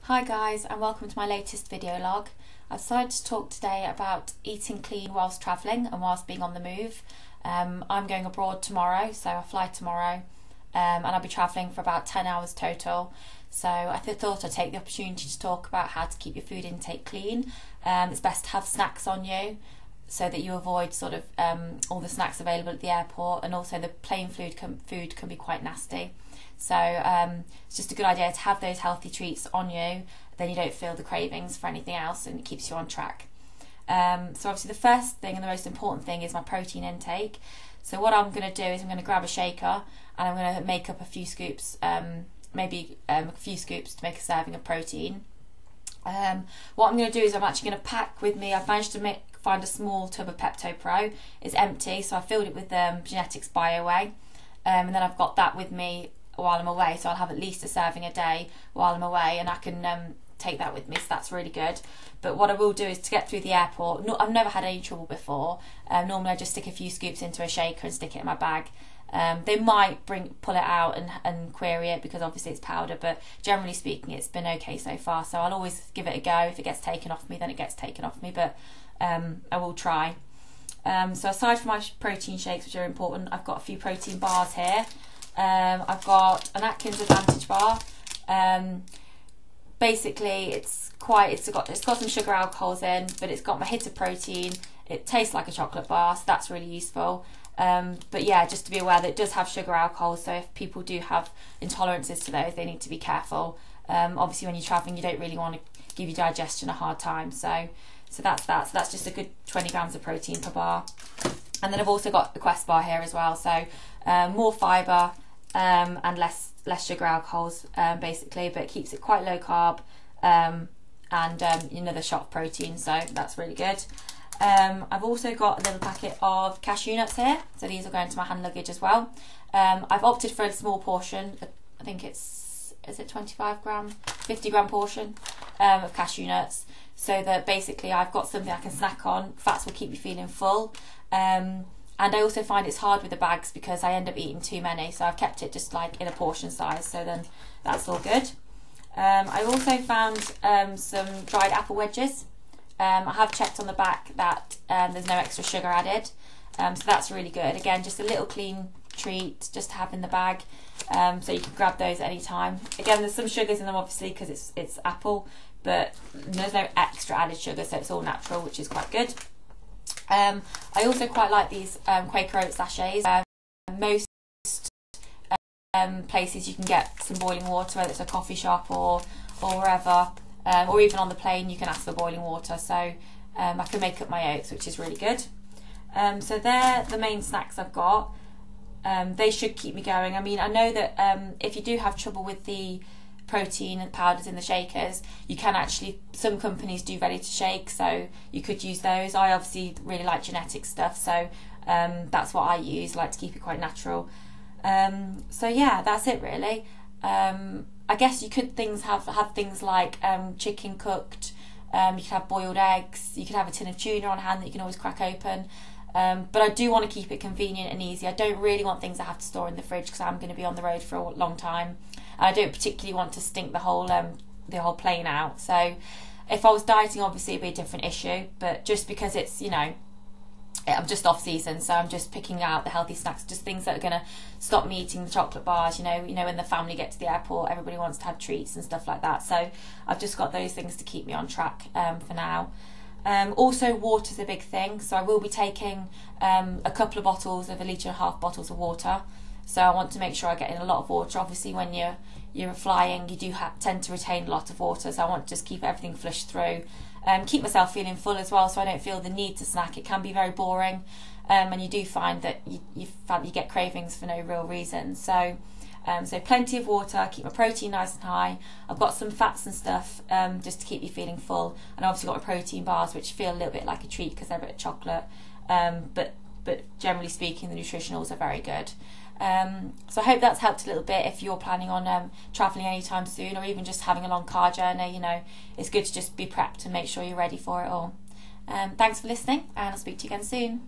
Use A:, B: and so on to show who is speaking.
A: Hi guys, and welcome to my latest video log. I've decided to talk today about eating clean whilst travelling and whilst being on the move. I'm going abroad tomorrow, so I fly tomorrow, and I'll be travelling for about 10 hours total. So I thought I'd take the opportunity to talk about how to keep your food intake clean. It's best to have snacks on you so that you avoid sort of all the snacks available at the airport, and also the plain food can be quite nasty. So it's just a good idea to have those healthy treats on you, then you don't feel the cravings for anything else and it keeps you on track. So obviously the first thing and the most important thing is my protein intake. So what I'm going to do is I'm going to grab a shaker and I'm going to make up a few scoops, maybe a few scoops to make a serving of protein. What I'm going to do is I'm actually going to pack with me, I've managed to find a small tub of Pepto Pro. It's empty, so I filled it with Genetics Bio Whey, and then I've got that with me while I'm away, so I'll have at least a serving a day while I'm away, and I can take that with me, so that's really good. But what I will do is to get through the airport, I've never had any trouble before. Normally I just stick a few scoops into a shaker and stick it in my bag. They might pull it out and query it because obviously it's powder, but generally speaking it's been okay so far, so I'll always give it a go. If it gets taken off me, then it gets taken off me, but I will try. So aside from my protein shakes, which are important, I've got a few protein bars here. I've got an Atkins Advantage bar. Basically it's got some sugar alcohols in, but it's got my hit of protein. It tastes like a chocolate bar, so that's really useful. But yeah, just to be aware that it does have sugar alcohols, so if people do have intolerances to those, they need to be careful. Obviously when you're travelling, you don't really want to give your digestion a hard time, so that's that. So that's just a good 20 grams of protein per bar. And then I've also got the Quest bar here as well, so more fibre and less sugar alcohols, basically, but it keeps it quite low carb, and another shot of protein, so that's really good. I've also got a little packet of cashew nuts here, so these will go into my hand luggage as well. I've opted for a small portion. I think is it 25 gram, 50 gram portion of cashew nuts, so that basically I've got something I can snack on. Fats will keep you feeling full. And I also find it's hard with the bags because I end up eating too many, so I've kept it just like in a portion size, so then that's all good. I also found some dried apple wedges. I have checked on the back that there's no extra sugar added, so that's really good. Again, just a little clean treat just to have in the bag, so you can grab those at any time. Again, there's some sugars in them obviously because it's apple, but there's no extra added sugar, so it's all natural, which is quite good. I also quite like these Quaker Oat sachets. Most places you can get some boiling water, whether it's a coffee shop or wherever, or even on the plane you can ask for boiling water, so I can make up my oats, which is really good. So they're the main snacks I've got. They should keep me going. I mean, I know that if you do have trouble with the protein and powders in the shakers, you can actually, some companies do ready to shake, so you could use those. I obviously really like genetic stuff, so that's what I use. I like to keep it quite natural. So yeah, that's it really. I guess you could have things like chicken cooked, you could have boiled eggs, you could have a tin of tuna on hand that you can always crack open. But I do want to keep it convenient and easy. I don't really want things I have to store in the fridge because I'm going to be on the road for a long time. And I don't particularly want to stink the whole plane out. So if I was dieting, obviously it'd be a different issue. But just because it's, you know, I'm just off season, so I'm just picking out the healthy snacks, just things that are going to stop me eating the chocolate bars. You know, when the family get to the airport, everybody wants to have treats and stuff like that. So I've just got those things to keep me on track for now. Also, water's a big thing, so I will be taking a couple of bottles of 1.5 litre bottles of water. So I want to make sure I get in a lot of water. Obviously, when you're flying, you do tend to retain a lot of water, so I want to just keep everything flushed through. Keep myself feeling full as well, so I don't feel the need to snack. It can be very boring, and you do find that you get cravings for no real reason. So plenty of water, keep my protein nice and high. I've got some fats and stuff just to keep you feeling full, and I've obviously got my protein bars, which feel a little bit like a treat because they're a bit of chocolate, but generally speaking the nutritionals are very good. So I hope that's helped a little bit if you're planning on travelling anytime soon, or even just having a long car journey. You know, it's good to just be prepped and make sure you're ready for it all. Thanks for listening, and I'll speak to you again soon.